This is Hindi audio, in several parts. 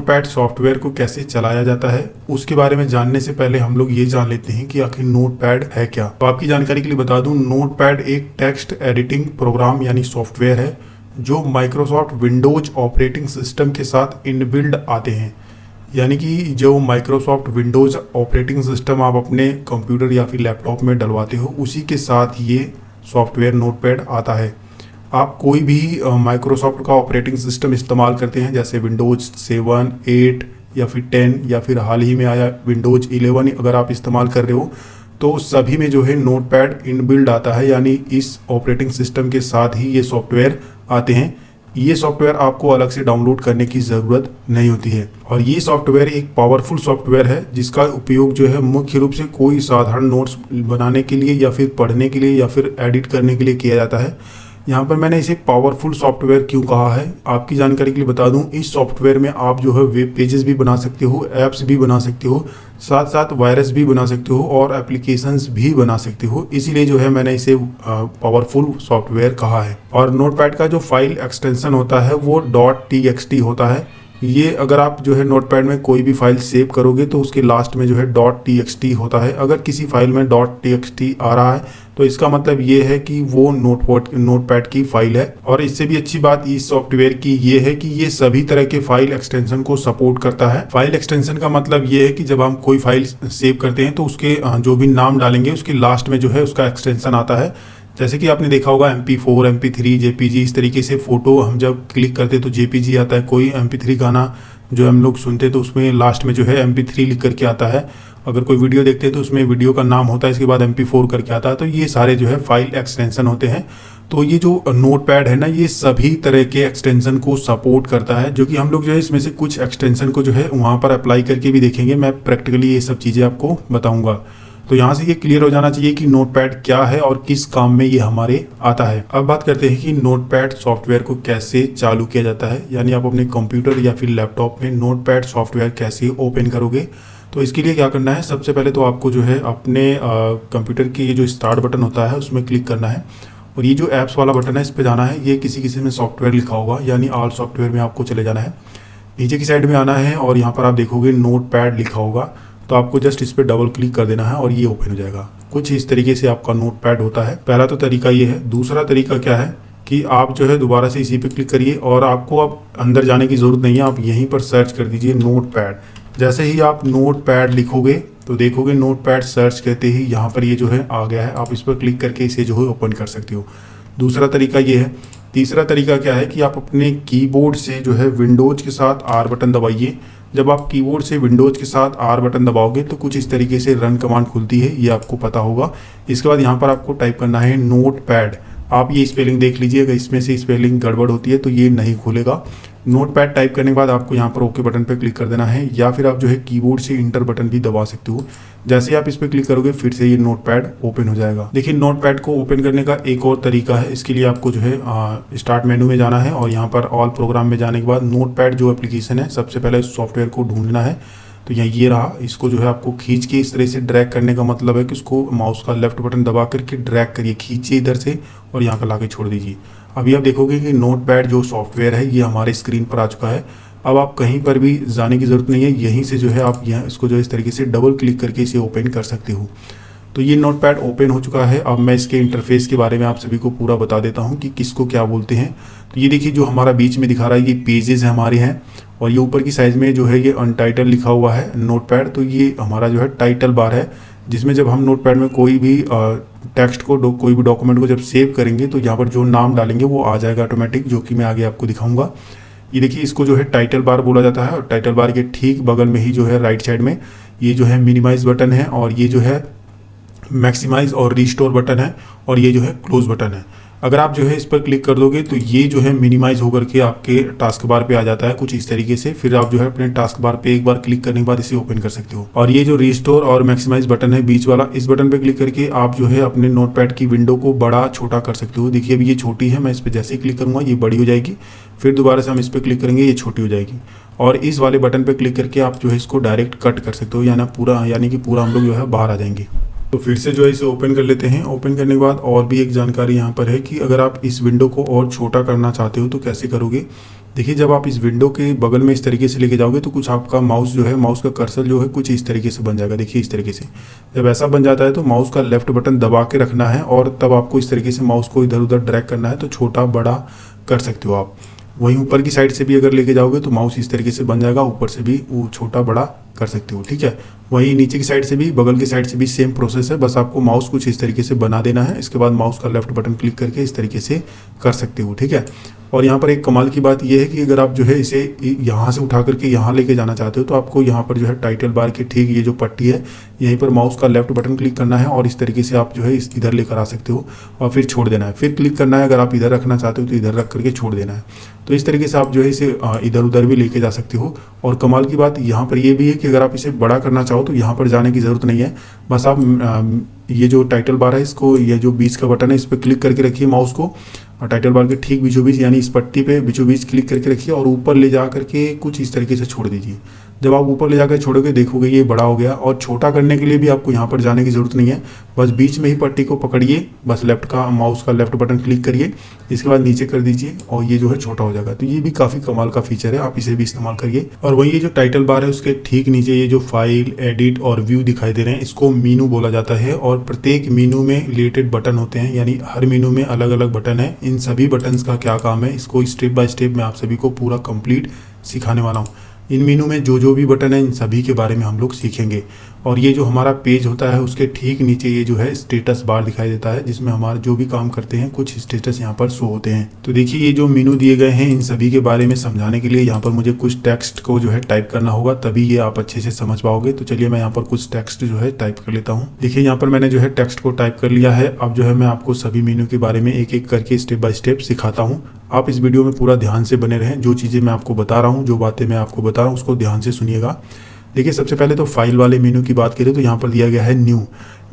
नोटपैड सॉफ्टवेयर को कैसे चलाया जाता है उसके बारे में जानने से पहले हम लोग ये जान लेते हैं कि आखिर नोटपैड है क्या। तो आपकी जानकारी के लिए बता दूं, नोटपैड एक टेक्स्ट एडिटिंग प्रोग्राम यानी सॉफ्टवेयर है जो माइक्रोसॉफ्ट विंडोज ऑपरेटिंग सिस्टम के साथ इनबिल्ड आते हैं। यानी कि जो माइक्रोसॉफ्ट विंडोज ऑपरेटिंग सिस्टम आप अपने कंप्यूटर या फिर लैपटॉप में डलवाते हो, उसी के साथ ये सॉफ्टवेयर नोटपैड आता है। आप कोई भी माइक्रोसॉफ्ट का ऑपरेटिंग सिस्टम इस्तेमाल करते हैं, जैसे विंडोज 7, 8 या फिर 10 या फिर हाल ही में आया विंडोज 11 अगर आप इस्तेमाल कर रहे हो, तो सभी में जो है नोटपैड इनबिल्ड आता है। यानी इस ऑपरेटिंग सिस्टम के साथ ही ये सॉफ्टवेयर आते हैं। ये सॉफ्टवेयर आपको अलग से डाउनलोड करने की ज़रूरत नहीं होती है। और ये सॉफ्टवेयर एक पावरफुल सॉफ्टवेयर है जिसका उपयोग जो है मुख्य रूप से कोई साधारण नोट्स बनाने के लिए या फिर पढ़ने के लिए या फिर एडिट करने के लिए किया जाता है। यहाँ पर मैंने इसे पावरफुल सॉफ्टवेयर क्यों कहा है, आपकी जानकारी के लिए बता दूं, इस सॉफ्टवेयर में आप जो है वेब पेजेस भी बना सकते हो, ऐप्स भी बना सकते हो, साथ साथ वायरस भी बना सकते हो और एप्लीकेशंस भी बना सकते हो। इसीलिए जो है मैंने इसे पावरफुल सॉफ्टवेयर कहा है। और नोटपैड का जो फाइल एक्सटेंशन होता है वो .txt होता है। ये अगर आप जो है नोटपैड में कोई भी फाइल सेव करोगे तो उसके लास्ट में जो है .txt होता है। अगर किसी फाइल में .txt आ रहा है तो इसका मतलब ये है कि वो नोटपैड की फाइल है। और इससे भी अच्छी बात इस सॉफ्टवेयर की ये है कि ये सभी तरह के फाइल एक्सटेंशन को सपोर्ट करता है। फाइल एक्सटेंशन का मतलब ये है कि जब हम कोई फाइल सेव करते हैं तो उसके जो भी नाम डालेंगे उसके लास्ट में जो है उसका एक्सटेंशन आता है। जैसे कि आपने देखा होगा MP4, MP3, JPG, इस तरीके से फोटो हम जब क्लिक करते तो JPG आता है। कोई MP3 गाना जो हम लोग सुनते तो उसमें लास्ट में जो है MP3 लिख करके आता है। अगर कोई वीडियो देखते हैं तो उसमें वीडियो का नाम होता है, इसके बाद MP4 करके आता है। तो ये सारे जो है फाइल एक्सटेंशन होते हैं। तो ये जो नोटपैड है ना, ये सभी तरह के एक्सटेंशन को सपोर्ट करता है, जो कि हम लोग जो है इसमें से कुछ एक्सटेंशन को जो है वहाँ पर अप्लाई करके भी देखेंगे। मैं प्रैक्टिकली ये सब चीज़ें आपको बताऊँगा। तो यहाँ से ये क्लियर हो जाना चाहिए कि नोटपैड क्या है और किस काम में ये हमारे आता है। अब बात करते हैं कि नोटपैड सॉफ्टवेयर को कैसे चालू किया जाता है, यानी आप अपने कंप्यूटर या फिर लैपटॉप में नोटपैड सॉफ्टवेयर कैसे ओपन करोगे। तो इसके लिए क्या करना है, सबसे पहले तो आपको जो है अपने कंप्यूटर की ये जो स्टार्ट बटन होता है उसमें क्लिक करना है और ये जो ऐप्स वाला बटन है इस पर जाना है। ये किसी में सॉफ्टवेयर लिखा होगा, यानी ऑल सॉफ्टवेयर में आपको चले जाना है। नीचे की साइड में आना है और यहाँ पर आप देखोगे नोटपैड लिखा होगा, तो आपको जस्ट इस पर डबल क्लिक कर देना है और ये ओपन हो जाएगा। कुछ इस तरीके से आपका नोटपैड होता है। पहला तो तरीका ये है। दूसरा तरीका क्या है कि आप जो है दोबारा से इसी पे क्लिक करिए और आपको अब अंदर जाने की ज़रूरत नहीं है, आप यहीं पर सर्च कर दीजिए नोटपैड। जैसे ही आप नोटपैड लिखोगे तो देखोगे नोटपैड सर्च कहते ही यहाँ पर ये जो है आ गया है। आप इस पर क्लिक करके इसे जो है ओपन कर सकते हो। दूसरा तरीका ये है। तीसरा तरीका क्या है कि आप अपने कीबोर्ड से जो है विंडोज के साथ R बटन दबाइए। जब आप कीबोर्ड से विंडोज के साथ R बटन दबाओगे तो कुछ इस तरीके से रन कमांड खुलती है, ये आपको पता होगा। इसके बाद यहाँ पर आपको टाइप करना है नोटपैड। आप ये स्पेलिंग देख लीजिए, अगर इसमें से स्पेलिंग गड़बड़ होती है तो ये नहीं खुलेगा। नोटपैड टाइप करने के बाद आपको यहाँ पर ओके बटन पर क्लिक कर देना है, या फिर आप जो है कीबोर्ड से इंटर बटन भी दबा सकते हो। जैसे ही आप इस पर क्लिक करोगे फिर से ये नोटपैड ओपन हो जाएगा। देखिए नोटपैड को ओपन करने का एक और तरीका है। इसके लिए आपको जो है स्टार्ट मेनू में जाना है और यहाँ पर ऑल प्रोग्राम में जाने के बाद नोटपैड जो एप्लीकेशन है सबसे पहले इस सॉफ्टवेयर को ढूंढना है। तो यहाँ ये रहा। इसको जो है आपको खींच के इस तरह से ड्रैग करने का मतलब है कि उसको माउस का लेफ्ट बटन दबा करके ड्रैग करिए, खींचिए इधर से और यहाँ पर ला के छोड़ दीजिए। अभी आप देखोगे कि नोटपैड जो सॉफ्टवेयर है ये हमारे स्क्रीन पर आ चुका है। अब आप कहीं पर भी जाने की ज़रूरत नहीं है, यहीं से जो है आप यहाँ इसको जो इस तरीके से डबल क्लिक करके इसे ओपन कर सकते हो। तो ये नोटपैड ओपन हो चुका है। अब मैं इसके इंटरफेस के बारे में आप सभी को पूरा बता देता हूँ कि किसको क्या बोलते हैं। तो ये देखिए जो हमारा बीच में दिखा रहा है ये पेजेस हमारे हैं और ये ऊपर की साइड में जो है ये अनटाइटल लिखा हुआ है नोटपैड। तो ये हमारा जो है टाइटल बार है, जिसमें जब हम नोटपैड में कोई भी टेक्स्ट को कोई भी डॉक्यूमेंट को जब सेव करेंगे तो यहाँ पर जो नाम डालेंगे वो आ जाएगा ऑटोमेटिक, जो कि मैं आगे आपको दिखाऊंगा। ये देखिए इसको जो है टाइटल बार बोला जाता है और टाइटल बार के ठीक बगल में ही जो है राइट साइड में ये जो है मिनिमाइज बटन है और ये जो है मैक्सिमाइज और रिस्टोर बटन है और ये जो है क्लोज बटन है। अगर आप जो है इस पर क्लिक कर दोगे तो ये जो है मिनिमाइज होकर के आपके टास्क बार पे आ जाता है कुछ इस तरीके से। फिर आप जो है अपने टास्क बार पे एक बार क्लिक करने के बाद इसे ओपन कर सकते हो। और ये जो रिस्टोर और मैक्सिमाइज बटन है बीच वाला, इस बटन पे क्लिक करके आप जो है अपने नोटपैड की विंडो को बड़ा छोटा कर सकते हो। देखिए अभी ये छोटी है, मैं इस पर जैसे ही क्लिक करूंगा ये बड़ी हो जाएगी, फिर दोबारा से हम इस पर क्लिक करेंगे ये छोटी हो जाएगी। और इस वाले बटन पे क्लिक करके आप जो है इसको डायरेक्ट कट कर सकते हो, यानी कि पूरा हम लोग जो है बाहर आ जाएंगे। तो फिर से जो है इसे ओपन कर लेते हैं। ओपन करने के बाद और भी एक जानकारी यहाँ पर है कि अगर आप इस विंडो को और छोटा करना चाहते हो तो कैसे करोगे। देखिए जब आप इस विंडो के बगल में इस तरीके से लेके जाओगे तो कुछ आपका माउस जो है, माउस का कर्सर जो है कुछ इस तरीके से बन जाएगा। देखिए इस तरीके से जब ऐसा बन जाता है तो माउस का लेफ्ट बटन दबा के रखना है और तब आपको इस तरीके से माउस को इधर उधर ड्रैग करना है, तो छोटा बड़ा कर सकते हो आप। वहीं ऊपर की साइड से भी अगर लेके जाओगे तो माउस इस तरीके से बन जाएगा, ऊपर से भी वो छोटा बड़ा कर सकते हो, ठीक है। वहीं नीचे की साइड से भी, बगल की साइड से भी सेम प्रोसेस है, बस आपको माउस कुछ इस तरीके से बना देना है। इसके बाद माउस का लेफ्ट बटन क्लिक करके इस तरीके से कर सकते हो, ठीक है। और यहाँ पर एक कमाल की बात यह है कि अगर आप जो है इसे यहाँ से उठा करके यहाँ लेके जाना चाहते हो तो आपको यहाँ पर जो है टाइटल बार के ठीक ये जो पट्टी है यहीं पर माउस का लेफ्ट बटन क्लिक करना है और इस तरीके से आप जो है इधर लेकर आ सकते हो और फिर छोड़ देना है, फिर क्लिक करना है। अगर आप इधर रखना चाहते हो तो इधर रख करके छोड़ देना है। तो इस तरीके से आप जो है इसे इधर उधर भी लेके जा सकते हो। और कमाल की बात यहाँ पर ये भी है कि अगर आप इसे बड़ा करना चाहो तो यहाँ पर जाने की ज़रूरत नहीं है, बस आप ये जो टाइटल बार है इसको, ये जो बीच का बटन है इस पर क्लिक करके रखिए माउस को, और टाइटल बार के ठीक बीचों बीच यानी इस पट्टी पे बीचों बीच क्लिक करके रखिए और ऊपर ले जा करके कुछ इस तरीके से छोड़ दीजिए। जब आप ऊपर ले जाकर छोड़ोगे देखोगे ये बड़ा हो गया। और छोटा करने के लिए भी आपको यहाँ पर जाने की ज़रूरत नहीं है, बस बीच में ही पट्टी को पकड़िए, बस लेफ्ट का माउस का लेफ्ट बटन क्लिक करिए, इसके बाद नीचे कर दीजिए और ये जो है छोटा हो जाएगा। तो ये भी काफ़ी कमाल का फीचर है, आप इसे भी इस्तेमाल करिए। और वही ये जो टाइटल बार है उसके ठीक नीचे ये जो फाइल, एडिट और व्यू दिखाई दे रहे हैं, इसको मीनू बोला जाता है। और प्रत्येक मीनू में रिलेटेड बटन होते हैं, यानी हर मीनू में अलग अलग बटन है। इन सभी बटन्स का क्या काम है, इसको स्टेप बाय स्टेप मैं आप सभी को पूरा कंप्लीट सिखाने वाला हूँ। इन मीनू में जो भी बटन है इन सभी के बारे में हम लोग सीखेंगे। और ये जो हमारा पेज होता है उसके ठीक नीचे ये जो है स्टेटस बार दिखाई देता है, जिसमें हमारा जो भी काम करते हैं कुछ स्टेटस यहाँ पर शो होते हैं। तो देखिए ये जो मीनू दिए गए हैं इन सभी के बारे में समझाने के लिए यहाँ पर मुझे कुछ टेक्स्ट को जो है टाइप करना होगा, तभी ये आप अच्छे से समझ पाओगे। तो चलिए मैं यहाँ पर कुछ टेक्स्ट जो है टाइप कर लेता हूँ। देखिए यहाँ पर मैंने जो है टेक्स्ट को टाइप कर लिया है। अब जो है मैं आपको सभी मीनू के बारे में एक एक करके स्टेप बाय स्टेप सिखाता हूँ। आप इस वीडियो में पूरा ध्यान से बने रहें, जो चीज़ें मैं आपको बता रहा हूँ, जो बातें मैं आपको बता रहा हूँ उसको ध्यान से सुनिएगा। देखिए सबसे पहले तो फाइल वाले मेनू की बात करें तो यहाँ पर दिया गया है न्यू।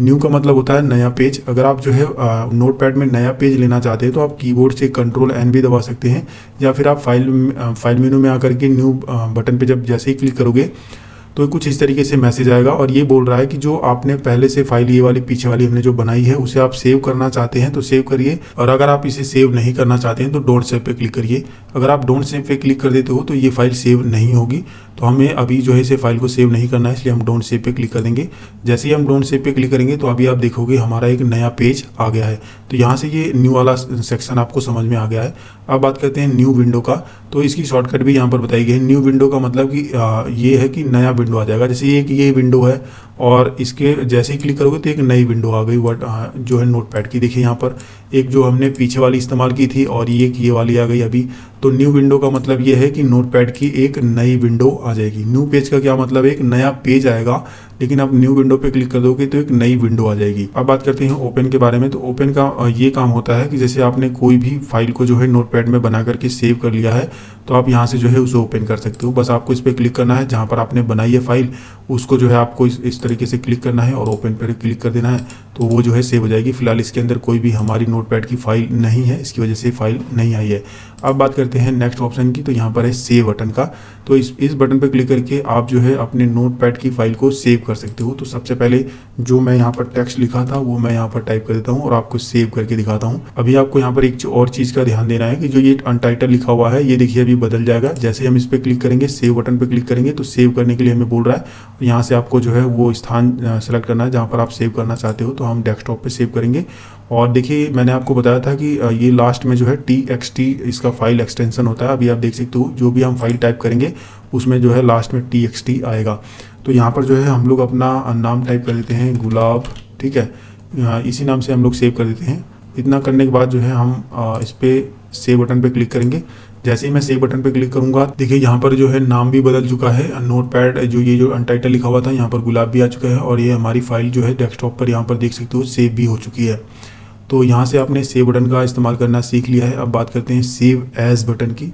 न्यू का मतलब होता है नया पेज। अगर आप जो है नोटपैड में नया पेज लेना चाहते हैं तो आप कीबोर्ड से Ctrl+N भी दबा सकते हैं, या फिर आप फाइल मेनू में आकर के न्यू बटन पे जब जैसे ही क्लिक करोगे तो कुछ इस तरीके से मैसेज आएगा और ये बोल रहा है कि जो आपने पहले से फाइल ये वाली पीछे वाली हमने जो बनाई है उसे आप सेव करना चाहते हैं तो सेव करिए, और अगर आप इसे सेव नहीं करना चाहते हैं तो डोंट सेव पे क्लिक करिए। अगर आप डोंट सेव पे क्लिक कर देते हो तो ये फाइल सेव नहीं होगी, तो हमें अभी जो है इसे फाइल को सेव नहीं करना है, इसलिए हम डोंट सेव पे क्लिक कर देंगे। जैसे ही हम डोंट सेव पे क्लिक करेंगे तो अभी आप देखोगे हमारा एक नया पेज आ गया है। तो यहाँ से ये न्यू वाला सेक्शन आपको समझ में आ गया है। अब बात करते हैं न्यू विंडो का, तो इसकी शॉर्टकट भी यहाँ पर बताई गई है। न्यू विंडो का मतलब कि ये है कि नया विंडो आ जाएगा। जैसे ये विंडो है और इसके जैसे ही क्लिक करोगे तो एक नई विंडो आ गई जो है नोटपैड की। देखिए यहाँ पर एक जो हमने पीछे वाली इस्तेमाल की थी और ये वाली आ गई अभी। तो न्यू विंडो का मतलब ये है कि नोटपैड की एक नई विंडो आ जाएगी। न्यू पेज का क्या मतलब है, एक नया पेज आएगा, लेकिन आप न्यू विंडो पे क्लिक कर दोगे तो एक नई विंडो आ जाएगी। अब बात करते हैं ओपन के बारे में। तो ओपन का ये काम होता है कि जैसे आपने कोई भी फाइल को जो है नोटपैड में बना करके सेव कर लिया है तो आप यहाँ से जो है उसे ओपन कर सकते हो। बस आपको इस पर क्लिक करना है, जहाँ पर आपने बनाई है फाइल उसको जो है आपको इस तरीके से क्लिक करना है और ओपन पर क्लिक कर देना है, तो वो जो है सेव हो जाएगी। फिलहाल इसके अंदर कोई भी हमारी नोटपैड की फाइल नहीं है, इसकी वजह से फाइल नहीं आई है। अब बात करते हैं नेक्स्ट ऑप्शन की, तो यहाँ पर है सेव बटन का। तो इस बटन पर क्लिक करके आप जो है अपने नोटपैड की फाइल को सेव कर सकते हो। तो सबसे पहले जो मैं यहाँ पर टेक्स्ट लिखा था वो मैं यहाँ पर टाइप कर देता हूँ और आपको सेव करके दिखाता हूँ। अभी आपको यहाँ पर एक और चीज़ का ध्यान देना है कि जो ये अनटाइटल लिखा हुआ है ये देखिए अभी बदल जाएगा। जैसे हम इस पर क्लिक करेंगे, सेव बटन पर क्लिक करेंगे तो सेव करने के लिए हमें बोल रहा है यहाँ से आपको जो है वो स्थान सेलेक्ट करना है जहाँ पर आप सेव करना चाहते हो। तो हम डेस्कटॉप पे सेव करेंगे। और देखिए मैंने आपको बताया था कि ये लास्ट में जो है TXT इसका फाइल एक्सटेंशन होता है। अभी आप देख सकते हो जो भी हम फाइल टाइप करेंगे उसमें जो है लास्ट में TXT आएगा। तो यहाँ पर जो है हम लोग अपना नाम टाइप कर देते हैं गुलाब, ठीक है, इसी नाम से हम लोग सेव कर देते हैं। इतना करने के बाद जो है हम इस पर सेव बटन पे क्लिक करेंगे। जैसे ही मैं सेव बटन पे क्लिक करूंगा देखिए यहाँ पर जो है नाम भी बदल चुका है। नोटपैड जो अनटाइटल लिखा हुआ था यहाँ पर गुलाब भी आ चुका है और ये हमारी फाइल जो है डेस्कटॉप पर यहाँ पर देख सकते हो सेव भी हो चुकी है। तो यहाँ से आपने सेव बटन का इस्तेमाल करना सीख लिया है। अब बात करते हैं सेव एज बटन की।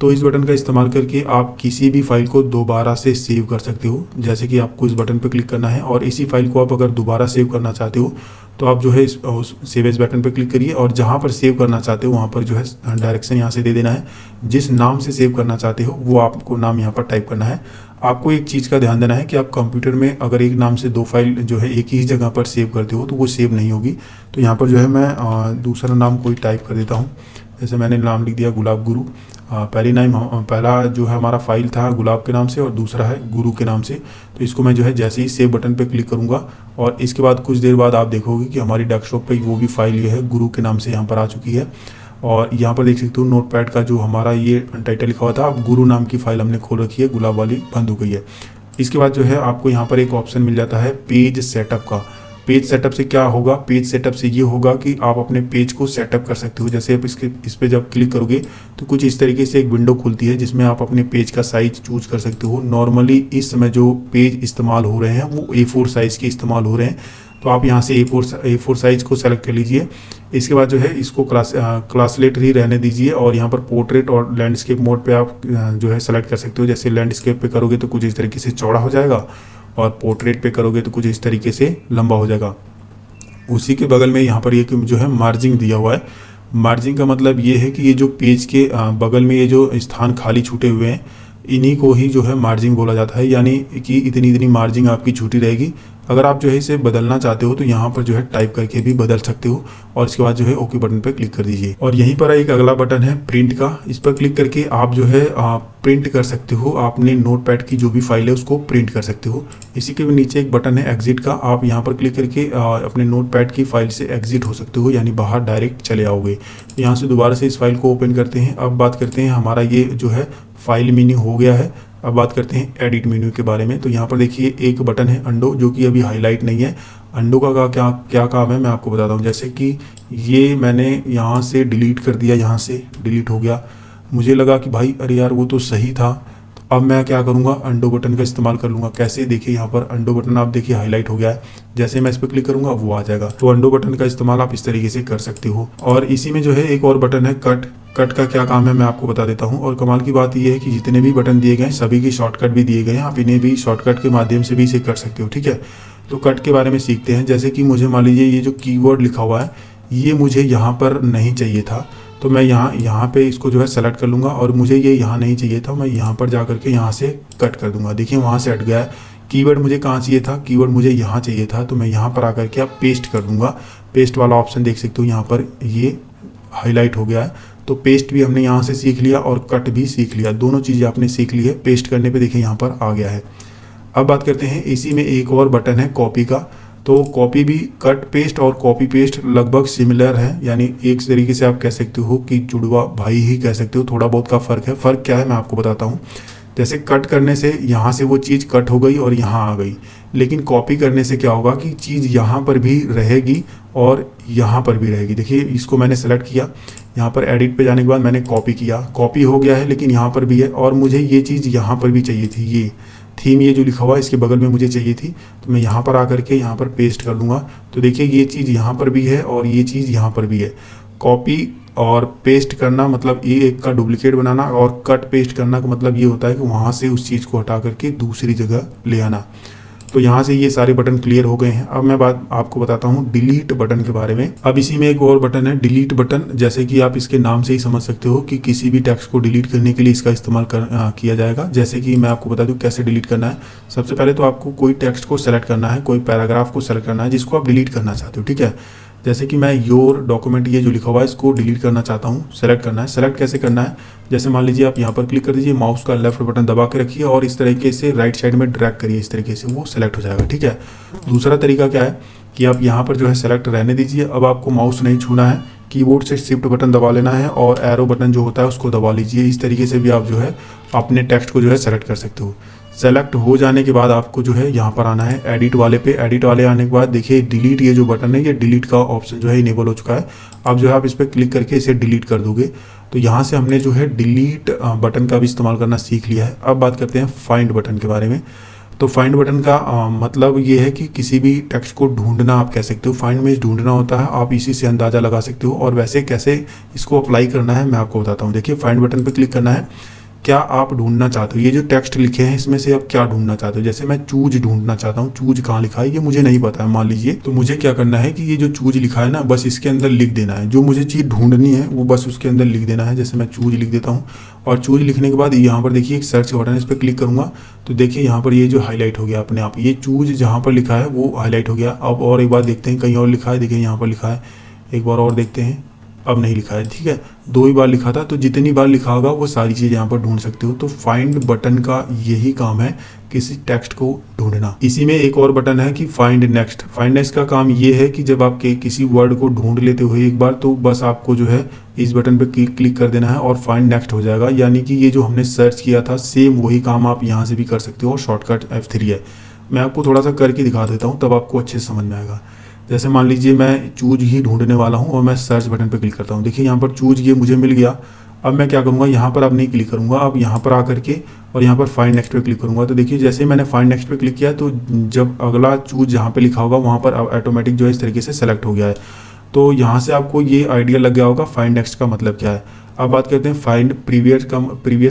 तो इस बटन का इस्तेमाल करके आप किसी भी फाइल को दोबारा से सेव कर सकते हो। जैसे कि आपको इस बटन पर क्लिक करना है और इसी फाइल को आप अगर दोबारा सेव करना चाहते हो तो आप जो है इस सेव एज बटन पर क्लिक करिए और जहाँ पर सेव करना चाहते हो वहाँ पर जो है डायरेक्शन यहाँ से दे देना है। जिस नाम से सेव करना चाहते हो वो आपको नाम यहाँ पर टाइप करना है। आपको एक चीज़ का ध्यान देना है कि आप कंप्यूटर में अगर एक नाम से दो फाइल जो है एक ही जगह पर सेव करते हो तो वो सेव नहीं होगी। तो यहाँ पर जो है मैं दूसरा नाम कोई टाइप कर देता हूँ। जैसे मैंने नाम लिख दिया गुलाब गुरु। पहला जो है हमारा फाइल था गुलाब के नाम से और दूसरा है गुरु के नाम से। तो इसको मैं जो है जैसे ही सेव बटन पे क्लिक करूँगा और इसके बाद कुछ देर बाद आप देखोगे कि हमारी डेस्कटॉप पे वो भी फाइल ये है गुरु के नाम से यहाँ पर आ चुकी है। और यहाँ पर देख सकते हो नोटपैड का जो हमारा ये टाइटल लिखा हुआ था, अब गुरु नाम की फाइल हमने खोल रखी है, गुलाब वाली बंद हो गई है। इसके बाद जो है आपको यहाँ पर एक ऑप्शन मिल जाता है पेज सेटअप का। पेज सेटअप से क्या होगा, पेज सेटअप से ये होगा कि आप अपने पेज को सेटअप कर सकते हो। जैसे आप इस पे जब क्लिक करोगे तो कुछ इस तरीके से एक विंडो खुलती है जिसमें आप अपने पेज का साइज चूज कर सकते हो। नॉर्मली इस समय जो पेज इस्तेमाल हो रहे हैं वो A4 साइज के इस्तेमाल हो रहे हैं, तो आप यहाँ से A4 साइज को सेलेक्ट कर लीजिए। इसके बाद जो है इसको क्लासलेट ही रहने दीजिए और यहाँ पर पोर्ट्रेट और लैंडस्केप मोड पे आप जो है सेलेक्ट कर सकते हो। जैसे लैंडस्केप पे करोगे तो कुछ इस तरीके से चौड़ा हो जाएगा और पोर्ट्रेट पे करोगे तो कुछ इस तरीके से लंबा हो जाएगा। उसी के बगल में यहाँ पर ये जो है मार्जिंग दिया हुआ है। मार्जिंग का मतलब ये है कि ये जो पेज के बगल में ये जो स्थान खाली छूटे हुए हैं इन्हीं को ही जो है मार्जिंग बोला जाता है, यानी कि इतनी इतनी मार्जिंग आपकी छूटी रहेगी। अगर आप जो है इसे बदलना चाहते हो तो यहाँ पर जो है टाइप करके भी बदल सकते हो और इसके बाद जो है ओके बटन पर क्लिक कर दीजिए। और यहीं पर एक अगला बटन है प्रिंट का, इस पर क्लिक करके आप जो है प्रिंट कर सकते हो, आपने नोटपैड की जो भी फाइल है उसको प्रिंट कर सकते हो। इसी के नीचे एक बटन है एग्जिट का, आप यहाँ पर क्लिक करके अपने नोटपैड की फाइल से एग्जिट हो सकते हो, यानी बाहर डायरेक्ट चले आओगे। यहाँ से दोबारा से इस फाइल को ओपन करते हैं। अब बात करते हैं हमारा ये जो है फाइल मेन्यू हो गया है। अब बात करते हैं एडिट मेन्यू के बारे में। तो यहाँ पर देखिए एक बटन है अंडो, जो कि अभी हाईलाइट नहीं है। अंडो का क्या काम है मैं आपको बताता हूँ। जैसे कि ये मैंने यहाँ से डिलीट कर दिया, यहाँ से डिलीट हो गया, मुझे लगा कि भाई अरे यार वो तो सही था, तो अब मैं क्या करूँगा, अंडो बटन का इस्तेमाल कर लूँगा। कैसे, देखिए यहाँ पर अंडो बटन आप देखिए हाईलाइट हो गया है, जैसे मैं इस पर क्लिक करूँगा वो आ जाएगा। तो अंडो बटन का इस्तेमाल आप इस तरीके से कर सकते हो। और इसी में जो है एक और बटन है कट। कट का क्या काम है मैं आपको बता देता हूँ। और कमाल की बात यह है कि जितने भी बटन दिए गए हैं सभी की शॉर्टकट भी दिए गए हैं, आप इन्हें भी शॉर्टकट के माध्यम से भी इसे कर सकते हो। ठीक है, तो कट के बारे में सीखते हैं। जैसे कि मुझे मान लीजिए ये जो कीवर्ड लिखा हुआ है ये मुझे यहाँ पर नहीं चाहिए था, तो मैं यहाँ पे इसको जो है सेलेक्ट कर लूँगा और मुझे ये यहाँ नहीं चाहिए था, मैं यहाँ पर जा करके यहाँ से कट कर दूंगा। देखिए वहाँ से हट गया है। कीवर्ड मुझे कहाँ चाहिए था, कीवर्ड मुझे यहाँ चाहिए था, तो मैं यहाँ पर आकर के आप पेस्ट कर दूंगा। पेस्ट वाला ऑप्शन देख सकते हो यहाँ पर ये हाईलाइट हो गया है। तो पेस्ट भी हमने यहाँ से सीख लिया और कट भी सीख लिया, दोनों चीज़ें आपने सीख ली है। पेस्ट करने पे देखिए यहाँ पर आ गया है। अब बात करते हैं इसी में एक और बटन है कॉपी का। तो कॉपी भी कट पेस्ट और कॉपी पेस्ट लगभग सिमिलर है, यानी एक तरीके से आप कह सकते हो कि जुड़वा भाई ही कह सकते हो। थोड़ा बहुत का फ़र्क है। फ़र्क क्या है मैं आपको बताता हूँ। जैसे कट करने से यहाँ से वो चीज़ कट हो गई और यहाँ आ गई, लेकिन कॉपी करने से क्या होगा कि चीज़ यहाँ पर भी रहेगी और यहाँ पर भी रहेगी। देखिए इसको मैंने सेलेक्ट किया, यहाँ पर एडिट पे जाने के बाद मैंने कॉपी किया, कॉपी हो गया है, लेकिन यहाँ पर भी है और मुझे ये चीज़ यहाँ पर भी चाहिए थी। ये थीम ये जो लिखा हुआ है इसके बगल में मुझे चाहिए थी, तो मैं यहाँ पर आकर के यहाँ पर पेस्ट कर दूंगा। तो देखिए ये चीज़ यहाँ पर भी है और ये चीज़ यहाँ पर भी है। कॉपी और पेस्ट करना मतलब ये एक का डुप्लीकेट बनाना, और कट पेस्ट करना का मतलब ये होता है कि वहाँ से उस चीज़ को हटा करके दूसरी जगह ले आना। तो यहाँ से ये सारे बटन क्लियर हो गए हैं। अब मैं आपको बताता हूँ डिलीट बटन के बारे में। अब इसी में एक और बटन है डिलीट बटन। जैसे कि आप इसके नाम से ही समझ सकते हो कि किसी भी टेक्स्ट को डिलीट करने के लिए इसका इस्तेमाल किया जाएगा। जैसे कि मैं आपको बता दूँ कैसे डिलीट करना है। सबसे पहले तो आपको कोई टेक्स्ट को सेलेक्ट करना है, कोई पैराग्राफ को सेलेक्ट करना है जिसको आप डिलीट करना चाहते हो। ठीक है, जैसे कि मैं योर डॉक्यूमेंट ये जो लिखा हुआ है इसको डिलीट करना चाहता हूँ। सेलेक्ट करना है। सेलेक्ट कैसे करना है, जैसे मान लीजिए आप यहाँ पर क्लिक कर दीजिए, माउस का लेफ्ट बटन दबा के रखिए और इस तरीके से राइट साइड में ड्रैग करिए, इस तरीके से वो सेलेक्ट हो जाएगा। ठीक है, दूसरा तरीका क्या है कि आप यहाँ पर जो है सेलेक्ट रहने दीजिए। अब आपको माउस नहीं छूना है, कीबोर्ड से शिफ्ट बटन दबा लेना है और एरो बटन जो होता है उसको दबा लीजिए। इस तरीके से भी आप जो है अपने टेक्स्ट को जो है सेलेक्ट कर सकते हो। सेलेक्ट हो जाने के बाद आपको जो है यहाँ पर आना है एडिट वाले पे। एडिट वाले आने के बाद देखिए डिलीट ये जो बटन है, ये डिलीट का ऑप्शन जो है इनेबल हो चुका है। अब जो है आप इस पर क्लिक करके इसे डिलीट कर दोगे। तो यहाँ से हमने जो है डिलीट बटन का भी इस्तेमाल करना सीख लिया है। अब बात करते हैं फाइंड बटन के बारे में। तो फाइंड बटन का मतलब ये है कि किसी भी टेक्स्ट को ढूंढना आप कह सकते हो। फाइंड में ढूंढना होता है, आप इसी से अंदाज़ा लगा सकते हो। और वैसे कैसे इसको अप्लाई करना है मैं आपको बताता हूँ। देखिए फाइंड बटन पर क्लिक करना है। क्या आप ढूंढना चाहते हो, ये जो टेक्स्ट लिखे हैं इसमें से आप क्या ढूंढना चाहते हो। जैसे मैं चूज ढूंढना चाहता हूँ, चूज कहाँ लिखा है ये मुझे नहीं पता है मान लीजिए। तो मुझे क्या करना है कि ये जो चूज लिखा है ना बस इसके अंदर लिख देना है। जो मुझे चीज़ ढूंढनी है वो बस उसके अंदर लिख देना है। जैसे मैं चूज लिख देता हूँ और चूज लिखने के बाद यहाँ पर देखिए एक सर्च बटन है, इस पर क्लिक करूँगा तो देखिए यहाँ पर ये जो हाईलाइट हो गया अपने आप, ये चूज जहाँ पर लिखा है वो हाईलाइट हो गया। अब और एक बार देखते हैं कहीं और लिखा है, देखिए यहाँ पर लिखा है, एक बार और देखते हैं। अब नहीं लिखा है, ठीक है, 2 ही बार लिखा था, तो जितनी बार लिखा होगा वो सारी चीज़ यहाँ पर ढूंढ सकते हो। तो फाइंड बटन का यही काम है, किसी टेक्स्ट को ढूंढना। इसी में एक और बटन है कि फाइंड नेक्स्ट। फाइंड नेक्स्ट का काम ये है कि जब आप किसी वर्ड को ढूंढ लेते हो एक बार, तो बस आपको जो है इस बटन पे क्लिक कर देना है और फाइंड नेक्स्ट हो जाएगा। यानी कि ये जो हमने सर्च किया था सेम वही काम आप यहाँ से भी कर सकते हो, और शॉर्टकट F3 है। मैं आपको थोड़ा सा करके दिखा देता हूँ, तब आपको अच्छे से समझ में आएगा। जैसे मान लीजिए मैं चूज ही ढूंढने वाला हूँ और मैं सर्च बटन पे क्लिक करता हूँ। देखिए यहाँ पर चूज ये मुझे मिल गया। अब मैं क्या करूँगा, यहाँ पर अब नहीं क्लिक करूँगा, अब यहाँ पर आकर के और यहाँ पर फाइंड नेक्स्ट पे क्लिक करूँगा। तो देखिए जैसे मैंने फाइंड नेक्स्ट पे क्लिक किया, तो जब अगला चूज जहाँ पे लिखा होगा वहाँ पर ऑटोमेटिक जो है इस तरीके से सेलेक्ट हो गया है। तो यहाँ से आपको ये आइडिया लग गया होगा फाइंड नेक्स्ट का मतलब क्या है। अब बात करते हैं फाइंड प्रीवियस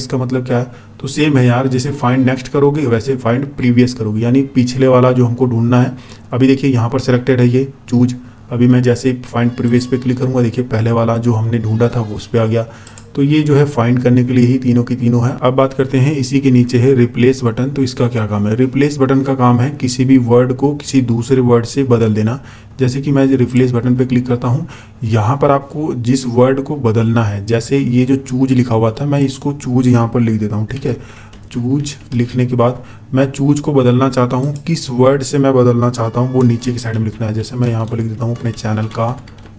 का मतलब क्या है। तो सेम है यार, जैसे फाइंड नेक्स्ट करोगे वैसे फाइंड प्रीवियस करोगे, यानी पिछले वाला जो हमको ढूंढना है। अभी देखिए यहाँ पर सेलेक्टेड है ये चूज। अभी मैं जैसे फाइंड प्रीवियस पे क्लिक करूँगा, देखिए पहले वाला जो हमने ढूंढा था वो उस पर आ गया। तो ये जो है फाइंड करने के लिए ही तीनों की तीनों है। अब बात करते हैं इसी के नीचे है रिप्लेस बटन। तो इसका क्या काम है। रिप्लेस बटन का काम है किसी भी वर्ड को किसी दूसरे वर्ड से बदल देना। जैसे कि मैं रिप्लेस बटन पे क्लिक करता हूँ, यहाँ पर आपको जिस वर्ड को बदलना है, जैसे ये जो चूज लिखा हुआ था मैं इसको चूज यहाँ पर लिख देता हूँ, ठीक है। चूज लिखने के बाद मैं चूज को बदलना चाहता हूँ, किस वर्ड से मैं बदलना चाहता हूँ वो नीचे की साइड में लिखना है। जैसे मैं यहाँ पर लिख देता हूँ अपने चैनल का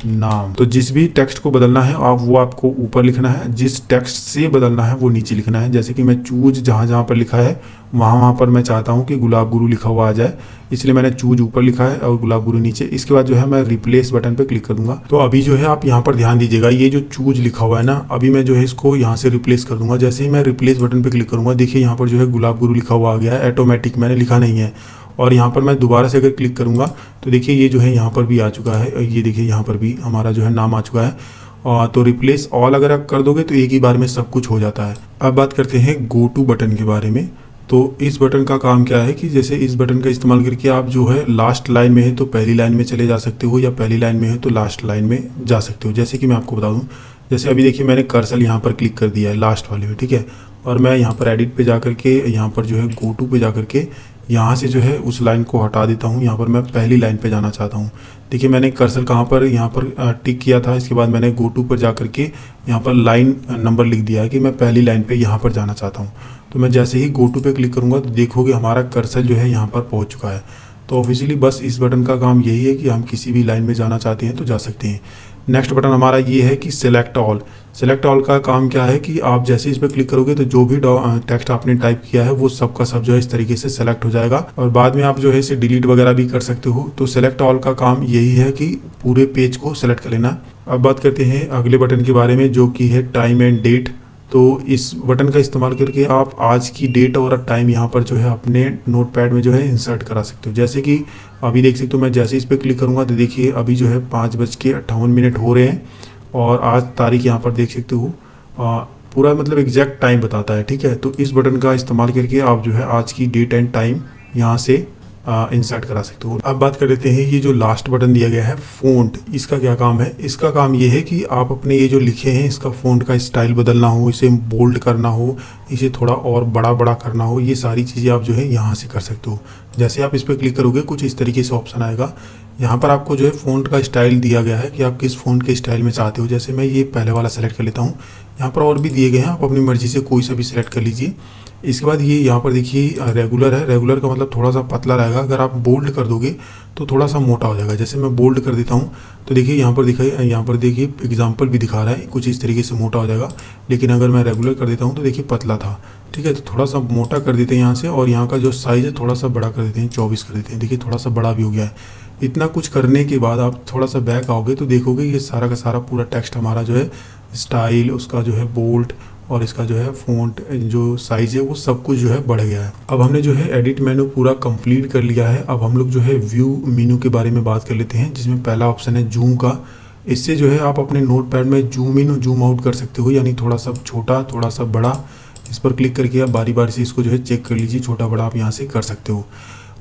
नाम। तो जिस भी टेक्स्ट को बदलना है वो आपको ऊपर लिखना है, जिस टेक्स्ट से बदलना है वो नीचे लिखना है। जैसे कि मैं चूज जहाँ पर लिखा है वहाँ पर मैं चाहता हूँ कि गुलाब गुरु लिखा हुआ आ जाए, इसलिए मैंने चूज ऊपर लिखा है और गुलाब गुरु नीचे। इसके बाद जो है मैं रिप्लेस बटन पे क्लिक कर दूंगा। तो अभी जो है आप यहाँ पर ध्यान दीजिएगा, ये जो चूज लिखा हुआ है ना, अभी मैं जो है इसको यहाँ से रिप्लेस कर दूंगा। जैसे ही मैं रिप्लेस बटन पे क्लिक करूंगा, देखिए यहाँ पर जो है गुलाब गुरु लिखा हुआ आ गया है, ऑटोमेटिक, मैंने लिखा नहीं है। और यहाँ पर मैं दोबारा से अगर क्लिक करूँगा तो देखिए ये जो है यहाँ पर भी आ चुका है, ये देखिए यहाँ पर भी हमारा जो है नाम आ चुका है। और तो रिप्लेस ऑल अगर आप कर दोगे तो एक ही बार में सब कुछ हो जाता है। अब बात करते हैं गो टू बटन के बारे में। तो इस बटन का काम क्या है कि जैसे इस बटन का इस्तेमाल करके आप जो है लास्ट लाइन में है तो पहली लाइन में चले जा सकते हो, या पहली लाइन में है तो लास्ट लाइन में जा सकते हो। जैसे कि मैं आपको बता दूँ, जैसे अभी देखिए मैंने कर्सर यहाँ पर क्लिक कर दिया है लास्ट वाले में, ठीक है। और मैं यहाँ पर एडिट पे जा करके यहाँ पर जो है गो टू पे जा करके यहाँ से जो है उस लाइन को हटा देता हूँ। यहाँ पर मैं पहली लाइन पे जाना चाहता हूँ। देखिए मैंने कर्सर कहाँ पर यहाँ पर टिक किया था, इसके बाद मैंने गो टू पर जा करके यहाँ पर लाइन नंबर लिख दिया है कि मैं पहली लाइन पे यहाँ पर जाना चाहता हूँ। तो मैं जैसे ही गो टू पे क्लिक करूँगा तो देखोगे हमारा कर्सर जो है यहाँ पर पहुँच चुका है। तो ऑफिशियली बस इस बटन का काम यही है कि हम किसी भी लाइन में जाना चाहते हैं तो जा सकते हैं। नेक्स्ट बटन हमारा ये है कि सिलेक्ट ऑल। सिलेक्ट ऑल का काम क्या है कि आप जैसे इस पर क्लिक करोगे तो जो भी टेक्स्ट आपने टाइप किया है वो सबका सब जो है इस तरीके से सेलेक्ट हो जाएगा, और बाद में आप जो है इसे डिलीट वगैरह भी कर सकते हो। तो सिलेक्ट ऑल का काम यही है कि पूरे पेज को सिलेक्ट कर लेना। अब बात करते हैं अगले बटन के बारे में, जो कि है टाइम एंड डेट। तो इस बटन का इस्तेमाल करके आप आज की डेट और टाइम यहाँ पर जो है अपने नोटपैड में जो है इंसर्ट करा सकते हो। जैसे कि अभी देख सकते हो, मैं जैसे इस पर क्लिक करूँगा तो देखिए अभी जो है 5:58 हो रहे हैं, और आज तारीख यहाँ पर देख सकते हो पूरा मतलब एग्जैक्ट टाइम बताता है, ठीक है। तो इस बटन का इस्तेमाल करके आप जो है आज की डेट एंड टाइम यहाँ से इंसर्ट करा सकते हो। अब बात कर लेते हैं ये जो लास्ट बटन दिया गया है फ़ॉन्ट, इसका क्या काम है। इसका काम ये है कि आप अपने ये जो लिखे हैं इसका फ़ॉन्ट का स्टाइल बदलना हो, इसे बोल्ड करना हो, इसे थोड़ा और बड़ा बड़ा करना हो, ये सारी चीज़ें आप जो है यहाँ से कर सकते हो। जैसे आप इस पर क्लिक करोगे कुछ इस तरीके से ऑप्शन आएगा। यहाँ पर आपको जो है फ़ॉन्ट का स्टाइल दिया गया है कि आप किस फ़ॉन्ट के स्टाइल में चाहते हो। जैसे मैं ये पहले वाला सेलेक्ट कर लेता हूँ। यहाँ पर और भी दिए गए हैं, आप अपनी मर्ज़ी से कोई सा भी सिलेक्ट कर लीजिए। इसके बाद ये यहाँ पर देखिए रेगुलर है। रेगुलर का मतलब थोड़ा सा पतला रहेगा, अगर आप बोल्ड कर दोगे तो थोड़ा सा मोटा हो जाएगा। जैसे मैं बोल्ड कर देता हूँ तो देखिए यहाँ पर देखिए एग्जाम्पल भी दिखा रहा है, कुछ इस तरीके से मोटा हो जाएगा। लेकिन अगर मैं रेगुलर कर देता हूँ तो देखिए पतला था, ठीक है। तो थोड़ा सा मोटा कर देते हैं यहाँ से, और यहाँ का जो साइज़ है थोड़ा सा बड़ा कर देते हैं, 24 कर देते हैं। देखिए थोड़ा सा बड़ा भी हो गया है। इतना कुछ करने के बाद आप थोड़ा सा बैक आओगे तो देखोगे ये सारा का सारा पूरा टेक्स्ट हमारा जो है स्टाइल, उसका जो है बोल्ड और इसका जो है फ़ॉन्ट जो साइज़ है वो सब कुछ जो है बढ़ गया है। अब हमने जो है एडिट मेनू पूरा कंप्लीट कर लिया है। अब हम लोग जो है व्यू मेनू के बारे में बात कर लेते हैं, जिसमें पहला ऑप्शन है जूम का। इससे जो है आप अपने नोटपैड में जूम इन और जूम आउट कर सकते हो, यानी थोड़ा सा छोटा थोड़ा सा बड़ा। इस पर क्लिक करके आप बारी बारी से इसको जो है चेक कर लीजिए, छोटा बड़ा आप यहाँ से कर सकते हो।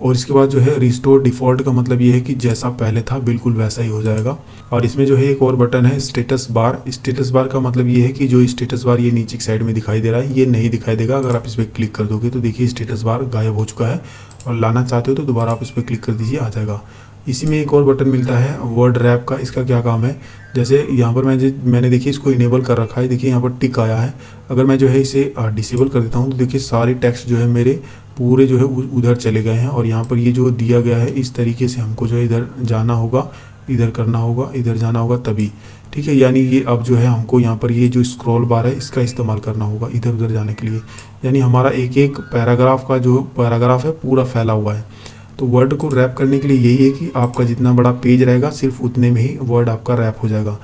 और इसके बाद जो है रिस्टोर डिफ़ॉल्ट का मतलब ये है कि जैसा पहले था बिल्कुल वैसा ही हो जाएगा। और इसमें जो है एक और बटन है स्टेटस बार। स्टेटस बार का मतलब ये है कि जो स्टेटस बार ये नीचे की साइड में दिखाई दे रहा है ये नहीं दिखाई देगा। अगर आप इस पर क्लिक कर दोगे तो देखिए स्टेटस बार गायब हो चुका है, और लाना चाहते हो तो दोबारा आप इस पर क्लिक कर दीजिए, आ जाएगा। इसी में एक और बटन मिलता है वर्ड रैप का। इसका क्या काम है, जैसे यहाँ पर मैंने देखिए इसको इनेबल कर रखा है, देखिए यहाँ पर टिक आया है। अगर मैं जो है इसे डिसेबल कर देता हूँ तो देखिए सारे टेक्स्ट जो है मेरे पूरे जो है उधर चले गए हैं। और यहाँ पर ये जो दिया गया है इस तरीके से हमको जो है इधर जाना होगा, इधर करना होगा, इधर जाना होगा तभी, ठीक है। यानी ये अब जो है हमको यहाँ पर ये जो स्क्रॉल बार है इसका इस्तेमाल करना होगा इधर उधर जाने के लिए। यानी हमारा एक एक पैराग्राफ का जो पैराग्राफ है पूरा फैला हुआ है। तो वर्ड को रैप करने के लिए यही है कि आपका जितना बड़ा पेज रहेगा सिर्फ उतने में ही वर्ड आपका रैप हो जाएगा।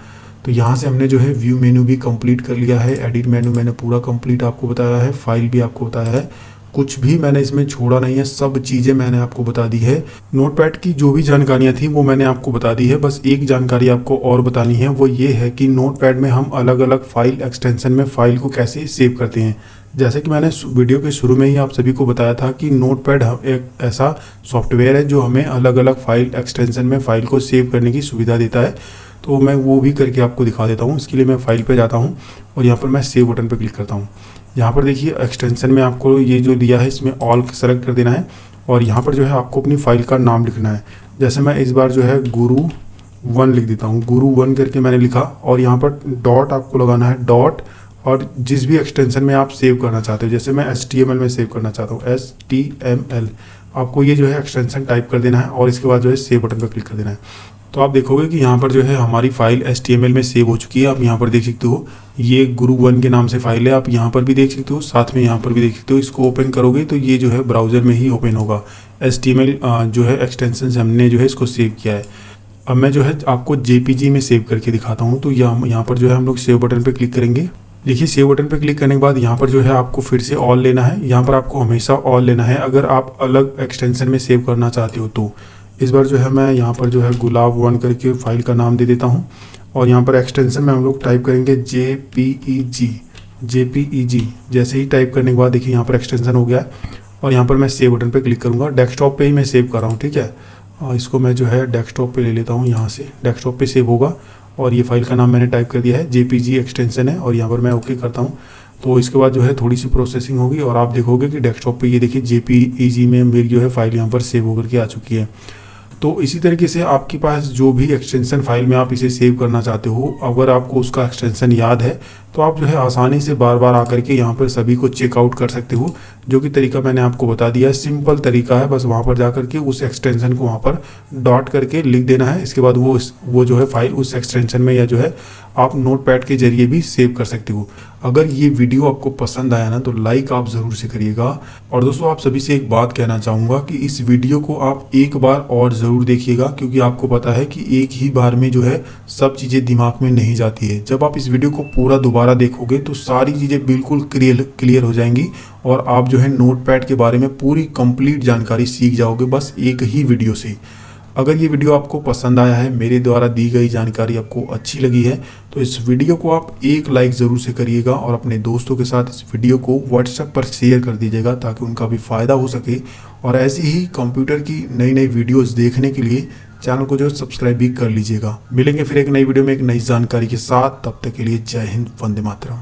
तो यहाँ से हमने जो है व्यू मेन्यू भी कंप्लीट कर लिया है, एडिट मेन्यू मैंने पूरा कंप्लीट आपको बताया है, फाइल भी आपको बताया है, कुछ भी मैंने इसमें छोड़ा नहीं है, सब चीज़ें मैंने आपको बता दी है। नोटपैड की जो भी जानकारियाँ थी वो मैंने आपको बता दी है। बस एक जानकारी आपको और बतानी है, वो ये है कि नोटपैड में हम अलग अलग फाइल एक्सटेंशन में फाइल को कैसे सेव करते हैं। जैसे कि मैंने वीडियो के शुरू में ही आप सभी को बताया था कि नोटपैड एक ऐसा सॉफ्टवेयर है जो हमें अलग अलग फाइल एक्सटेंशन में फाइल को सेव करने की सुविधा देता है। तो मैं वो भी करके आपको दिखा देता हूँ। इसके लिए मैं फाइल पे जाता हूँ और यहाँ पर मैं सेव बटन पे क्लिक करता हूँ। यहाँ पर देखिए एक्सटेंशन में आपको ये जो दिया है इसमें ऑल सेलेक्ट कर देना है और यहाँ पर जो है आपको अपनी फाइल का नाम लिखना है। जैसे मैं इस बार जो है गुरु1 लिख देता हूँ, गुरु1 करके मैंने लिखा और यहाँ पर डॉट आपको लगाना है, डॉट, और जिस भी एक्सटेंशन में आप सेव करना चाहते हो, जैसे मैं HTML में सेव करना चाहता हूँ HTML, आपको ये जो है एक्सटेंशन टाइप कर देना है और इसके बाद जो है सेव बटन पर क्लिक कर देना है। तो आप देखोगे कि यहाँ पर जो है हमारी फाइल HTML में सेव हो चुकी है। आप यहाँ पर देख सकते हो ये गुरु1 के नाम से फाइल है, आप यहाँ पर भी देख सकते हो, साथ में यहाँ पर भी देख सकते हो। इसको ओपन करोगे तो ये जो है ब्राउज़र में ही ओपन होगा। HTML जो है एक्सटेंशन से हमने जो है इसको सेव किया है। अब मैं जो है आपको JPG में सेव करके दिखाता हूँ। तो यहाँ पर जो है हम लोग सेव बटन पर क्लिक करेंगे। देखिए सेव बटन पर क्लिक करने के बाद यहाँ पर जो है आपको फिर से ऑल लेना है। यहाँ पर आपको हमेशा ऑल लेना है अगर आप अलग एक्सटेंशन में सेव करना चाहते हो। तो इस बार जो है मैं यहाँ पर जो है गुलाब1 करके फाइल का नाम दे देता हूँ और यहाँ पर एक्सटेंशन में हम लोग टाइप करेंगे JPEG। जैसे ही टाइप करने के बाद देखिए यहाँ पर एक्सटेंशन हो गया है और यहाँ पर मैं सेव बटन पे क्लिक करूँगा। डेस्कटॉप पे ही मैं सेव कर रहा हूँ, ठीक है। और इसको मैं जो है डेस्कटॉप पे ले लेता हूँ, यहाँ से डेस्कटॉप पे सेव होगा और ये फाइल का नाम मैंने टाइप कर दिया है, JPG एक्सटेंशन है और यहाँ पर मैं ओके करता हूँ। तो इसके बाद जो है थोड़ी सी प्रोसेसिंग होगी और आप देखोगे कि डेस्कटॉप पे ये देखिए JPEG में मेरी जो है फाइल यहाँ पर सेव होकर के आ चुकी है। तो इसी तरीके से आपके पास जो भी एक्सटेंशन फाइल में आप इसे सेव करना चाहते हो, अगर आपको उसका एक्सटेंशन याद है तो आप जो है आसानी से बार बार आकर के यहाँ पर सभी को चेकआउट कर सकते हो। जो कि तरीका मैंने आपको बता दिया है, सिंपल तरीका है। बस वहाँ पर जा करके उस एक्सटेंशन को वहाँ पर डॉट करके लिख देना है। इसके बाद वो जो है फाइल उस एक्सटेंशन में या जो है आप नोटपैड के जरिए भी सेव कर सकते हो। अगर ये वीडियो आपको पसंद आया ना तो लाइक आप ज़रूर से करिएगा। और दोस्तों आप सभी से एक बात कहना चाहूँगा कि इस वीडियो को आप एक बार और ज़रूर देखिएगा, क्योंकि आपको पता है कि एक ही बार में जो है सब चीज़ें दिमाग में नहीं जाती है। जब आप इस वीडियो को पूरा दोबारा देखोगे तो सारी चीज़ें बिल्कुल क्लियर हो जाएंगी और आप जो है नोटपैड के बारे में पूरी कंप्लीट जानकारी सीख जाओगे बस एक ही वीडियो से। अगर ये वीडियो आपको पसंद आया है, मेरे द्वारा दी गई जानकारी आपको अच्छी लगी है, तो इस वीडियो को आप एक लाइक ज़रूर से करिएगा और अपने दोस्तों के साथ इस वीडियो को व्हाट्सएप पर शेयर कर दीजिएगा ताकि उनका भी फ़ायदा हो सके। और ऐसी ही कंप्यूटर की नई नई वीडियोस देखने के लिए चैनल को जो सब्सक्राइब भी कर लीजिएगा। मिलेंगे फिर एक नई वीडियो में एक नई जानकारी के साथ, तब तक के लिए जय हिंद, वंदे मातरम।